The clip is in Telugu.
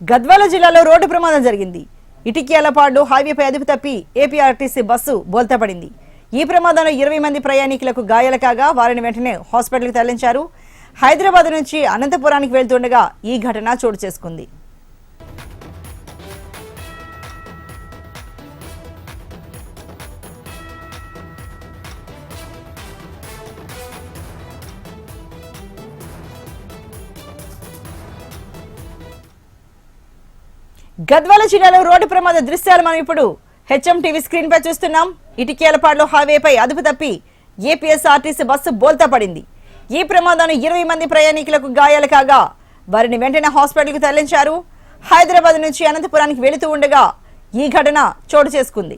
గద్వాల జిల్లాలో రోడ్డు ప్రమాదం జరిగింది. ఇటిక్యాలపాడు హైవేపై అదుపు తప్పి ఏపీఆర్టీసీ బస్సు బోల్తాపడింది. ఈ ప్రమాదంలో 20 మంది ప్రయాణికులకు గాయాలు కాగా వారిని వెంటనే హాస్పిటల్కి తరలించారు. హైదరాబాద్ నుంచి అనంతపురానికి వెళ్తుండగా ఈ ఘటన చోటు చేసుకుంది. గద్వాల జిల్లాలో రోడ్డు ప్రమాద దృశ్యాలు మనం ఇప్పుడు హెచ్ఎం టీవీ స్క్రీన్ పై చూస్తున్నాం. ఇటిక్యాలపాడు హైవేపై అదుపు తప్పి ఏపీఎస్ఆర్టీసీ బస్సు బోల్తా పడింది. ఈ ప్రమాదంలో 20 మంది ప్రయాణికులకు గాయాలు కాగా వారిని వెంటనే హాస్పిటల్కి తరలించారు. హైదరాబాద్ నుంచి అనంతపురానికి వెళుతూ ఉండగా ఈ ఘటన చోటు చేసుకుంది.